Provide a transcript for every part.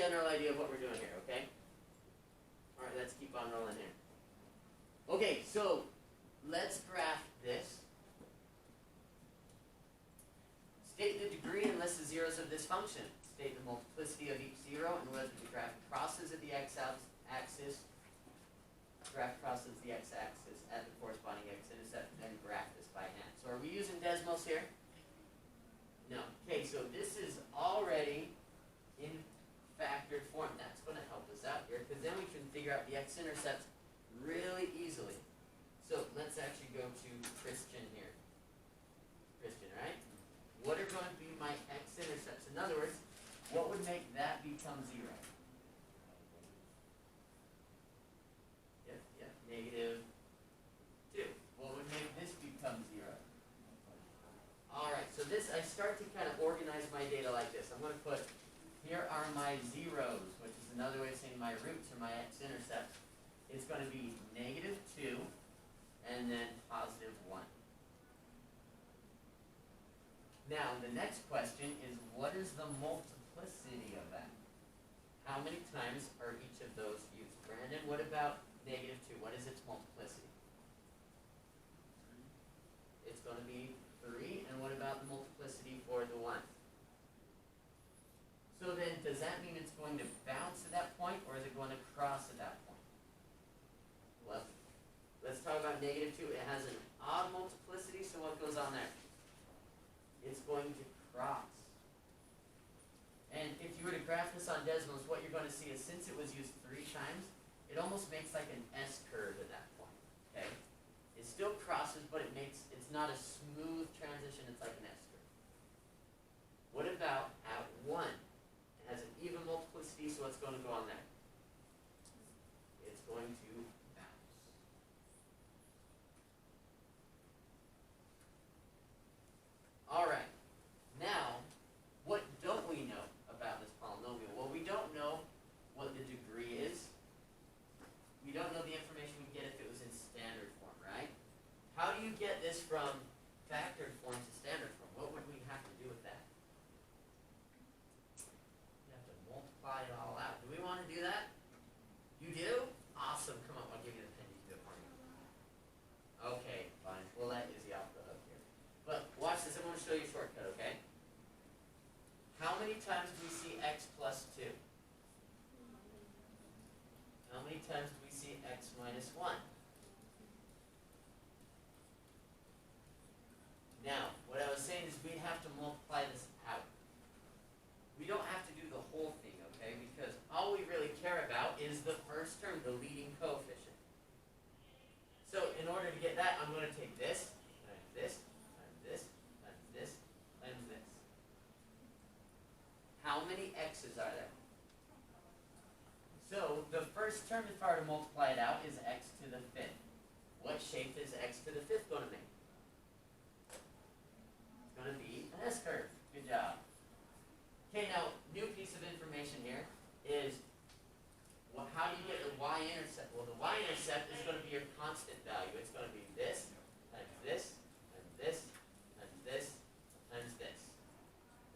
general idea of what we're doing here, okay? Alright, let's keep on rolling here. Okay, so let's graph this. State the degree and list the zeros of this function. State the multiplicity of each zero and whether the graph crosses at the x-axis. Graph crosses the x-axis at the corresponding x-intercept, and then graph this by hand. So are we using Desmos here? No. Okay, so this is already in factored form. That's going to help us out here, because then we can figure out the x-intercepts really easily. So let's actually go to Christian here. Christian, right? What are going to be my x-intercepts? In other words, what would make that become 0? Yep, negative 2. What would make this become 0? Alright, so this, I start to kind of organize my data like this. I'm going to put, here are my zeros, which is another way of saying my roots or my x-intercepts. It's going to be negative 2 and then positive 1. Now, the next question is, what is the multiplicity of that? How many times are each of those used? Brandon, what about negative 2? What is its multiplicity? It's going to be 3. And what about the multiplicity for the 1? So then, does that mean it's going to bounce at that point, or is it going to cross at that point? Well, let's talk about negative 2. It has an odd multiplicity, so what goes on there? It's going to cross. And if you were to graph this on Desmos, what you're going to see is, since it was used 3 times, it almost makes like an S curve at that point. Okay? It still crosses, but it's not a smooth transition, it's like an S curve. What about at 1? It has an even multiplicity, so what's going to go on there? It's going to bounce. Alright, now, what don't we know about this polynomial? Well, we don't know what the degree is. We don't know the information we get if it was in standard form, right? How do you get this from factored form to standard form? What would we have to do with that? You have to multiply it all out. Do we want to do that? You do? Awesome. Come on, I'll give you the pen. You can do it for me. Okay, fine. We'll let Izzy off the hook here. But watch this. I'm going to show you a shortcut, okay? How many times do we see x plus 2? How many times do we see x minus 1? Now, what I was saying is we'd have to multiply this out. We don't have to do the whole thing, okay? Because all we really care about is the first term, the leading coefficient. So in order to get that, I'm going to take this, times this, times this, times this, times this. How many x's are there? So the first term, if I were to multiply it out, is x to the 5th. What shape is x to the 5th going to make? It's going to be an S curve. Good job. Okay, now, new piece of information here is, well, how do you get the y-intercept? Well, the y-intercept is going to be your constant value. It's going to be this, times this, times this, times this, times this.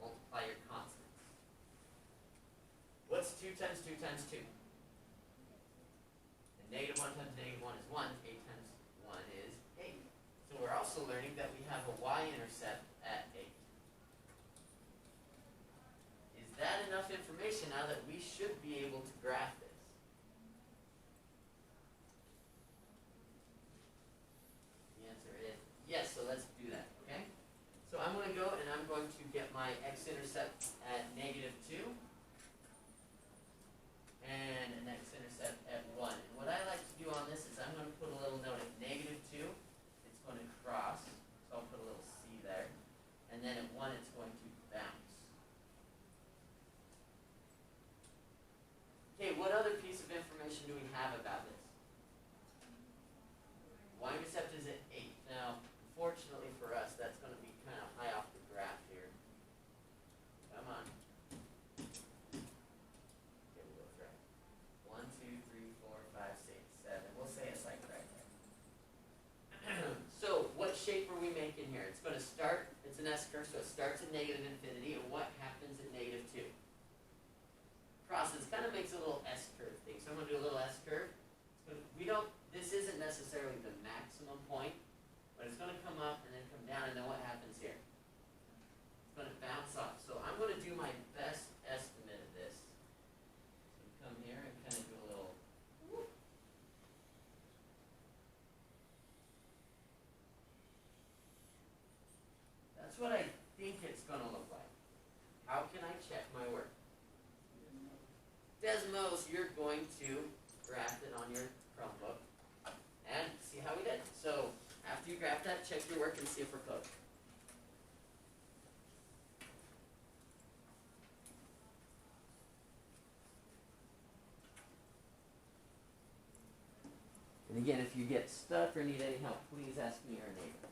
Multiply your constants. What's 2 times 2 times 2? And negative 1 times negative 1 is 1. 8 times 1 is 8. So we're also learning that we have a y-intercept at 8. Is that enough information now that we should be able to graph this? The answer is yes, so let's do that, okay? So I'm going to go and I'm going to get my x-intercept at negative 2 and an x-intercept at 1. And what I like to do on this is I'm going to put a little note at negative 2. It's going to cross, so I'll put a little C there. And then at 1 it's going to bounce. Okay, what other piece of information do we have about this? Y-intercept is at 8. Now, unfortunately for us, that's going to be kind of high off the graph here. Come on. Okay, we'll go through it. 1, 2, 3, 4, 5, 6, 7. We'll say it's like right there. So, what shape are we making here? It's going to start, it's an S curve, so it starts at negative infinity, and what happens at negative 2? Crosses Desmos, you're going to graph it on your Chromebook and see how we did. So after you graph that, check your work and see if we're close. And again, if you get stuck or need any help, please ask me or a neighbor.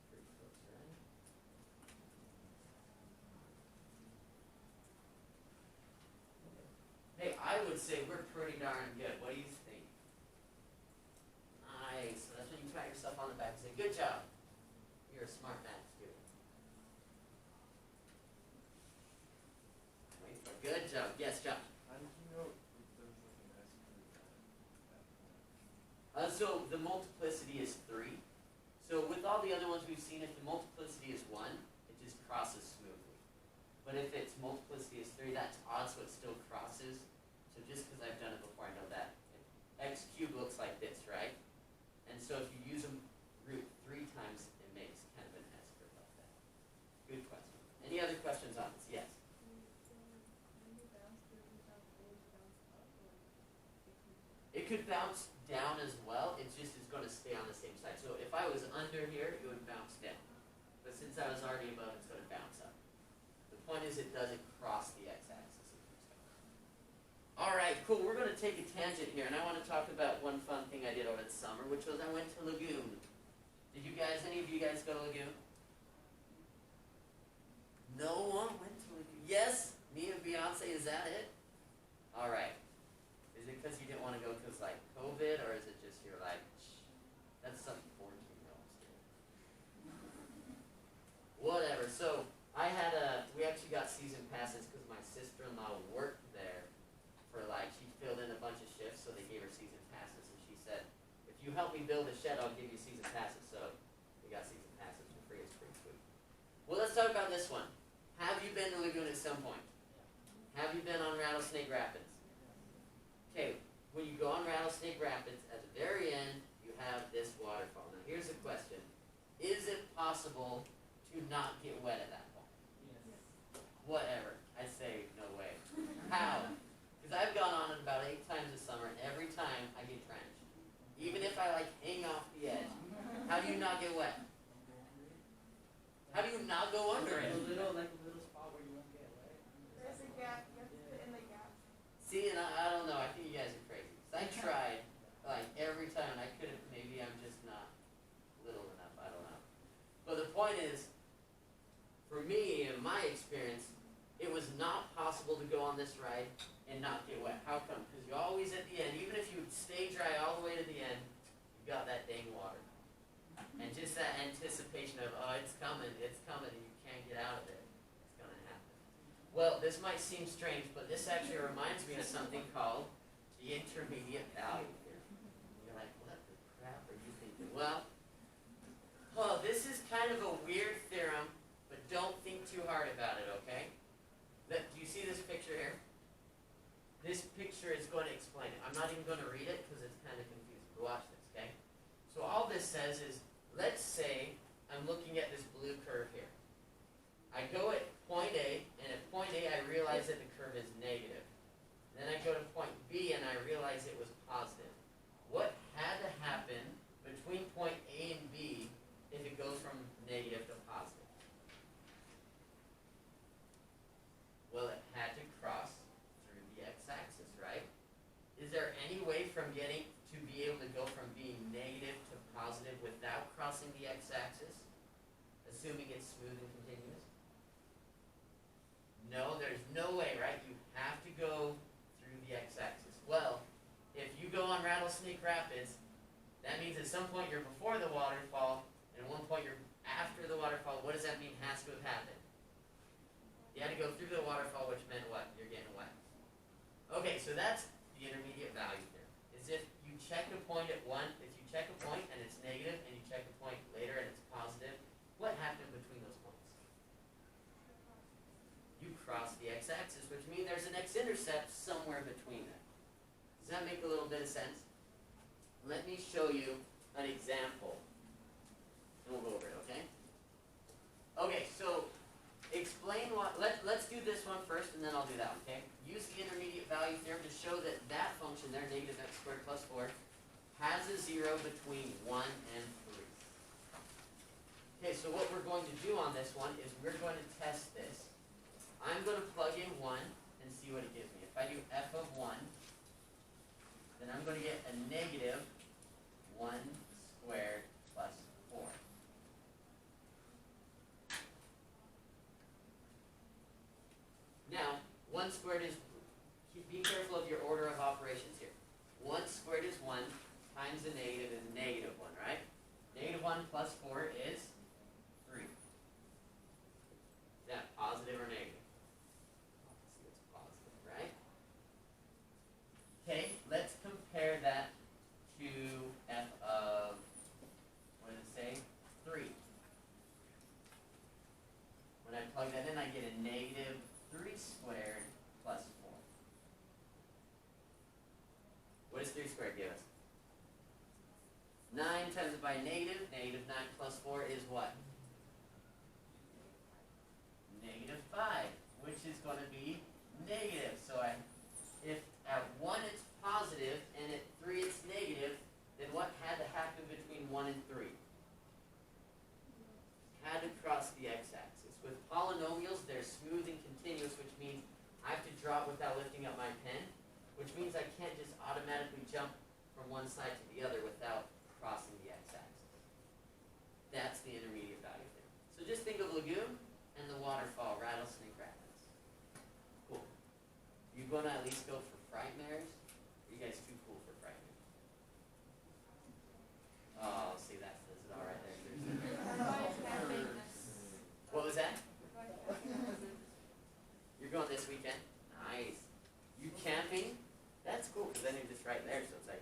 Pretty close, right? Hey, I would say we're pretty darn good. What do you think? Nice. So that's when you pat yourself on the back and say, good job. You're a smart math student. Wait for good job. Yes, Josh. How did you know if there was like an S curve at that point? So the multiplicity is 3. So with all the other ones we've seen, if the multiplicity is 1, it just crosses smoothly. But if its multiplicity is 3, that's odd, so it still crosses. So just because I've done it before, I know that. X cubed looks like this, right? And so if you use a root 3 times, it makes kind of an S curve like that. Good question. Any other questions on this? Yes? It could bounce down as well. It just is going to stay on the same side. So if I was under here, it would bounce down. But since I was already above, it's going to bounce up. The point is it doesn't cross the x-axis. All right, cool. We're going to take a tangent here, and I want to talk about one fun thing I did over the summer, which was I went to Lagoon. Did you guys, any of you guys go to Lagoon? No one went to Lagoon. Yes, me and Beyonce, is that it? All right. Is it because you didn't want to go because like COVID, or is it just you're like, that's something 14-year-olds do? Whatever. So I had we actually got season passes because my sister-in-law worked there for like, she filled in a bunch of shifts, so they gave her season passes, and she said, if you help me build a shed, I'll give you season passes. So we got season passes for free. It's pretty sweet. Well, let's talk about this one. Have you been to Lagoon at some point? Have you been on Rattlesnake Rapids? Okay, when you go on Rattlesnake Rapids, at the very end, you have this waterfall. Now, here's a question. Is it possible to not get wet at that point? Yes. Whatever. I say no way. How? Because I've gone on it about 8 times this summer, and every time I get drenched. Even if I like hang off the edge. How do you not get wet? How do you not go under it? Like a little spot where you won't get wet. There's a gap. You have to put in the gap. See, and I don't know. I think you guys are crazy. 'Cause I tried, like, every time, and I couldn't. Maybe I'm just not little enough. I don't know. But the point is, for me, in my experience, it was not possible to go on this ride and not get wet. How come? Because you always at the end, even if you stay dry all the way to the end, you got that dang water. And just that anticipation of, oh, it's coming, and you can't get out of it. It's going to happen. Well, this might seem strange, but this actually reminds me of something called the intermediate value theorem. You're like, what the crap are you thinking? Well, this is kind of a weird theorem, but don't think too hard about it, okay? Do you see this picture here? This picture is going to explain it. I'm not even going to read it because it's kind of confusing. But watch this, okay? So all this says is, let's say I'm looking at this blue curve here. I go at point A, and at point A I realize that the curve is negative. Then I go to point B, and I realize it was positive. What had to happen between point A and B if it goes from negative to positive? Well, it had to cross through the x-axis, right? Is there any way from getting to be able to go from being negative to positive without crossing the x-axis, assuming it's smooth and continuous? No, there's no way, right? You have to go through the x-axis. Well, if you go on Rattlesnake Rapids, that means at some point you're before the waterfall, and at one point you're after the waterfall. What does that mean has to have happened? You had to go through the waterfall, which meant what? You're getting wet. Okay, so that's the intermediate value there. Is if you check a point at if you check a point and it's negative, and you check a point later and it's positive, what happened between those points? You cross the x-axis, which means there's an x-intercept somewhere between them. Does that make a little bit of sense? Let me show you an example, and we'll go over it, okay? Okay, so explain what, let's do this one first, and then I'll do that one, okay? Use the intermediate value theorem to show that that function there, negative x squared plus 4, has a 0 between 1 and 3. Okay, so what we're going to do on this one is we're going to test this. I'm going to plug in 1 and see what it gives me. If I do f of 1, then I'm going to get a negative 1 squared plus 4. Now, 1 squared is, be careful of your order of operations here. 1 squared is 1 times a negative is negative 1, right? Negative 1 plus 4 is 3. Is that positive or negative? Obviously it's positive, right? Okay, let's compare that to f of, what does it say? 3. When I plug that in, I get a negative 3 squared plus 4. What does 3 squared give us? 9 times by negative 9 plus 4 is what? Negative 5, which is going to be negative. So if at 1 it's positive and at 3 it's negative, then what had to happen between 1 and 3? Had to cross the x-axis. With polynomials, they're smooth and continuous, which means I have to draw it without lifting up my pen, which means I can't just automatically jump from one side to the other without crossing the x-axis. That's the intermediate value theorem. So just think of lagoon and the waterfall, rattlesnake rapids. Cool. You going to at least go for frightmares? Are you guys too cool for frightmares? Oh, see, that says it all right there. What was that? You're going this weekend? Nice. You camping? That's cool, because then you're just right there, so it's like,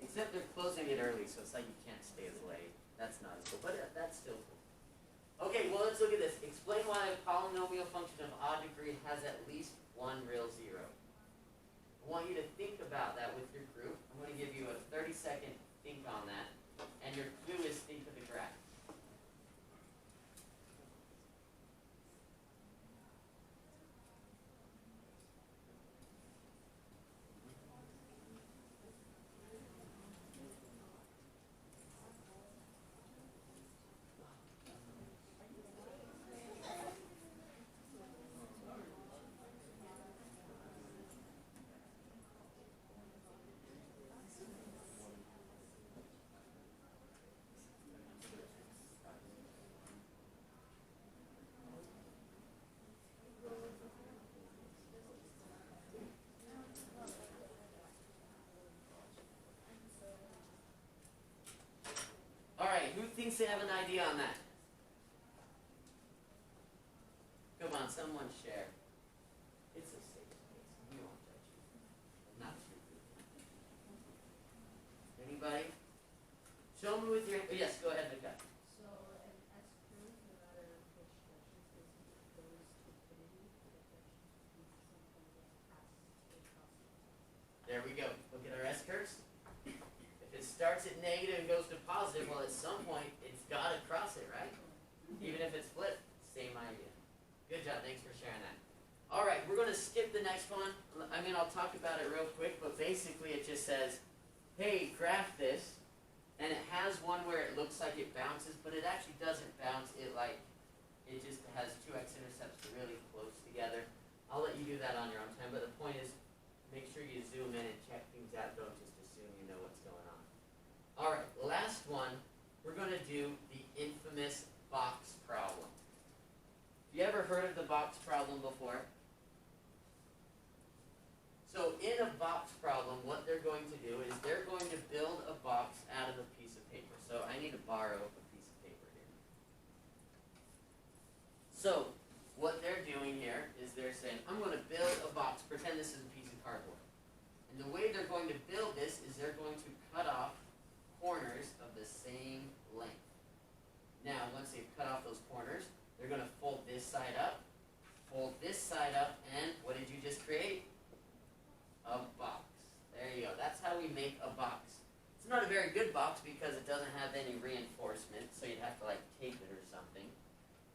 except they're closing it early, so it's like you can't stay as late. That's not as cool, but that's still cool. Okay, well, let's look at this. Explain why a polynomial function of odd degree has at least one real 0. I want you to think about that with your group. I'm going to give you a 30-second think on that, and your clue is think of the graph. Who thinks they have an idea on that? Come on, someone share. It's a safe space. We won't judge you. Not too good. Anybody? Show me with your, yes, go ahead, Mika. So an S curve, no matter which direction it goes to infinity, the direction is something that has to cross. There we go. Look at our S curves. If it starts at negative and goes to positive, well, at some point, it's got to cross it, right? Even if it's flipped, same idea. Good job. Thanks for sharing that. All right, we're going to skip the next one. I mean, I'll talk about it real quick, but basically it just says, hey, graph this. And it has one where it looks like it bounces, but it actually doesn't bounce. It just has two x-intercepts really close together. I'll let you do that on your own time, but the point is, make sure you zoom in and check things out. Don't just assume you know what's going on. All right, last one. We're going to do the infamous box problem. You ever heard of the box problem before? So in a box problem, what they're going to do is they're going to build a box out of a piece of paper. So I need to borrow a piece of paper here. So what they're doing here is they're saying, I'm going to build a box. Pretend this is a piece of cardboard. And the way they're going to build this is they're going to cut off corners of the same length. Now, once they've cut off those corners, they're going to fold this side up this side up, and what did you just create? A box. There you go. That's how we make a box. It's not a very good box because it doesn't have any reinforcement, so you'd have to like tape it or something.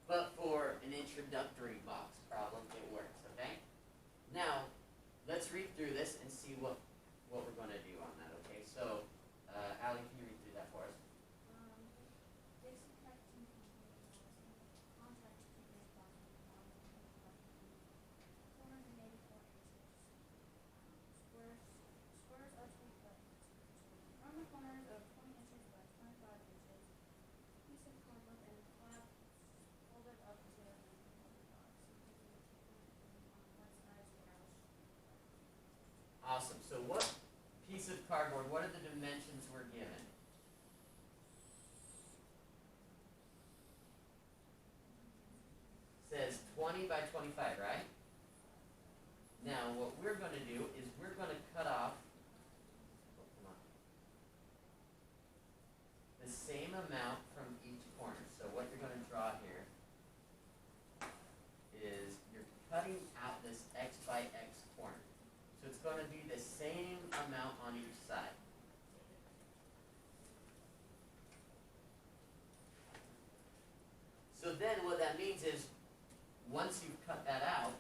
But for an introductory box problem, it works, okay? Now, let's read through this and see what we're going to do on that, okay? So, Allie, can you read through that for us? Basic connecting contact to the bottom of 484 inches. Squares of 20 from the corners of 20 inches by 25 inches. Piece of cardboard and flap folded up to the box. On what size or else? Awesome. So what piece of cardboard, what are the dimensions we're given? Says 20 by 25, right? Now, what we're going to do is we're going to cut off the same amount from each corner. So what you're going to draw here is you're cutting out this x by x corner. So it's going to be the same amount on each side. So then what that means is once you've cut that out,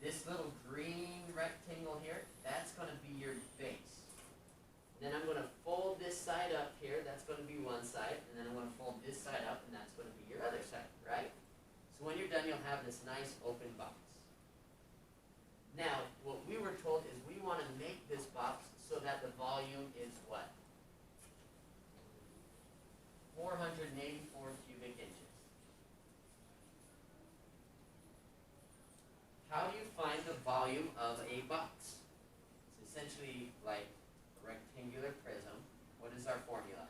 this little green rectangle here, that's going to be your base. Then I'm going to fold this side up here, that's going to be one side, and then I'm going to fold this side up, and that's going to be your other side, right? So when you're done, you'll have this nice open box. Now, what we were told is we want to make this box so that the volume is what? 484 cubic inches. How do you find the volume of a box? It's essentially like a rectangular prism. What is our formula?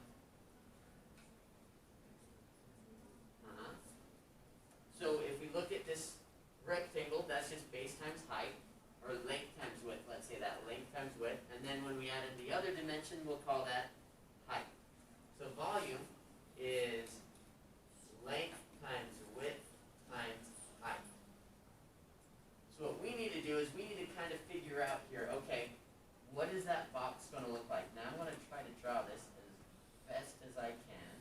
So if we look at this rectangle, that's just base times height, or length times width. Let's say that, length times width. And then when we add in the other dimension, we'll call that height. So volume is length times width times height. So what we need to do is we need to kind of figure out here, okay, what is that box going to look like? Now I'm going to try to draw this as best as I can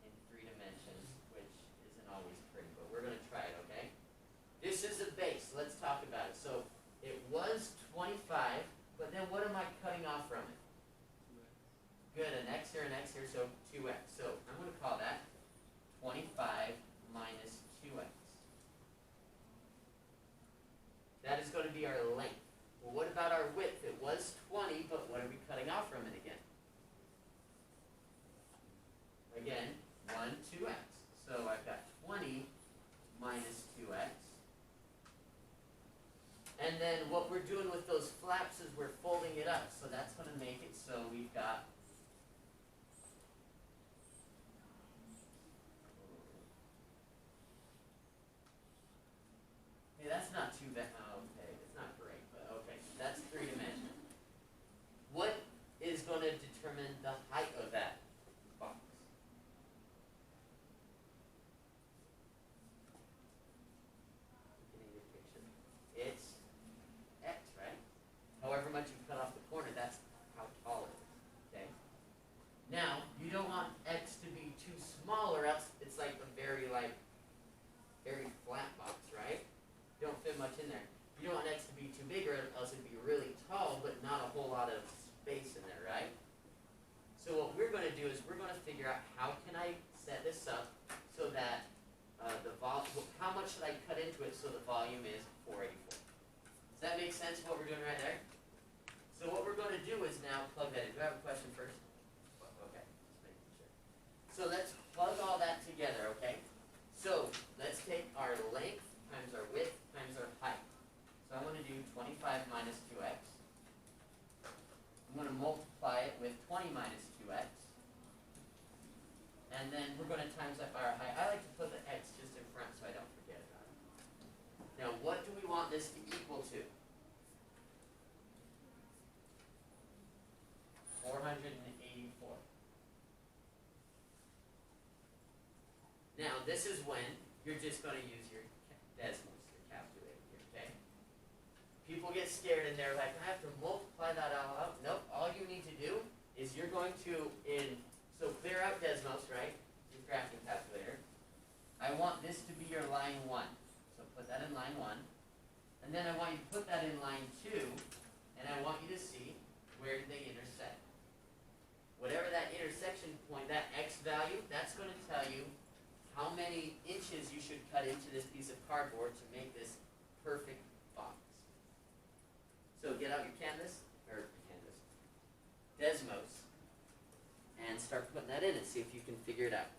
in 3 dimensions, which isn't always pretty, but we're going to try it, okay? This is a base. Let's talk about it. So it was 25, but then what am I cutting off from it? Good, an x here, so 2x. So I'm going to call that 25 minus 2x. That is going to be our length. Well, what about our width? It was 20, but what are we cutting off from it again? Again, 1, 2x. So I've got 20 minus 2x. And then what we're doing with those flaps is we're folding it up. So that's going to make it so we've got hey, that's not too bad. Oh, okay, it's not great, but okay. That's 3 dimensions. What is going to determine the height of that box? Getting your picture. It's x, right? However much you cut off the corner, that's how tall it is. Okay. Now you don't want x to be too small, or else it's like a very flat box, right? Don't fit much in there. You don't want x to be too big, or else it'd be really tall, but not a whole lot of space in there, right? So what we're going to do is we're going to figure out how can I set this up so that how much should I cut into it so the volume is 484. Does that make sense what we're doing right there? So what we're going to do is now plug that in. Do I have a question first? Okay, just making sure. So let's plug all that together, okay? So let's take our length times our width times our height. So I'm going to do 25 minus 2x. I'm going to multiply it with 20 minus 2x. And then we're going to times that by our height. I like to put the x just in front so I don't forget about it. Now what do we want this to equal to? 484. Now this is when you're just going to use your Desmos, the calculator here, okay? People get scared and they're like, I have to multiply that all out. Nope, all you need to do is you're going to, so clear out Desmos, right? Your graphing calculator. I want this to be your line 1. So put that in line 1. And then I want you to put that in line 2. And I want you to see where they intersect. Whatever that intersection point, that x value, that's going to tell you how many inches you should cut into this piece of cardboard to make this perfect box. So get out your Desmos, and start putting that in and see if you can figure it out.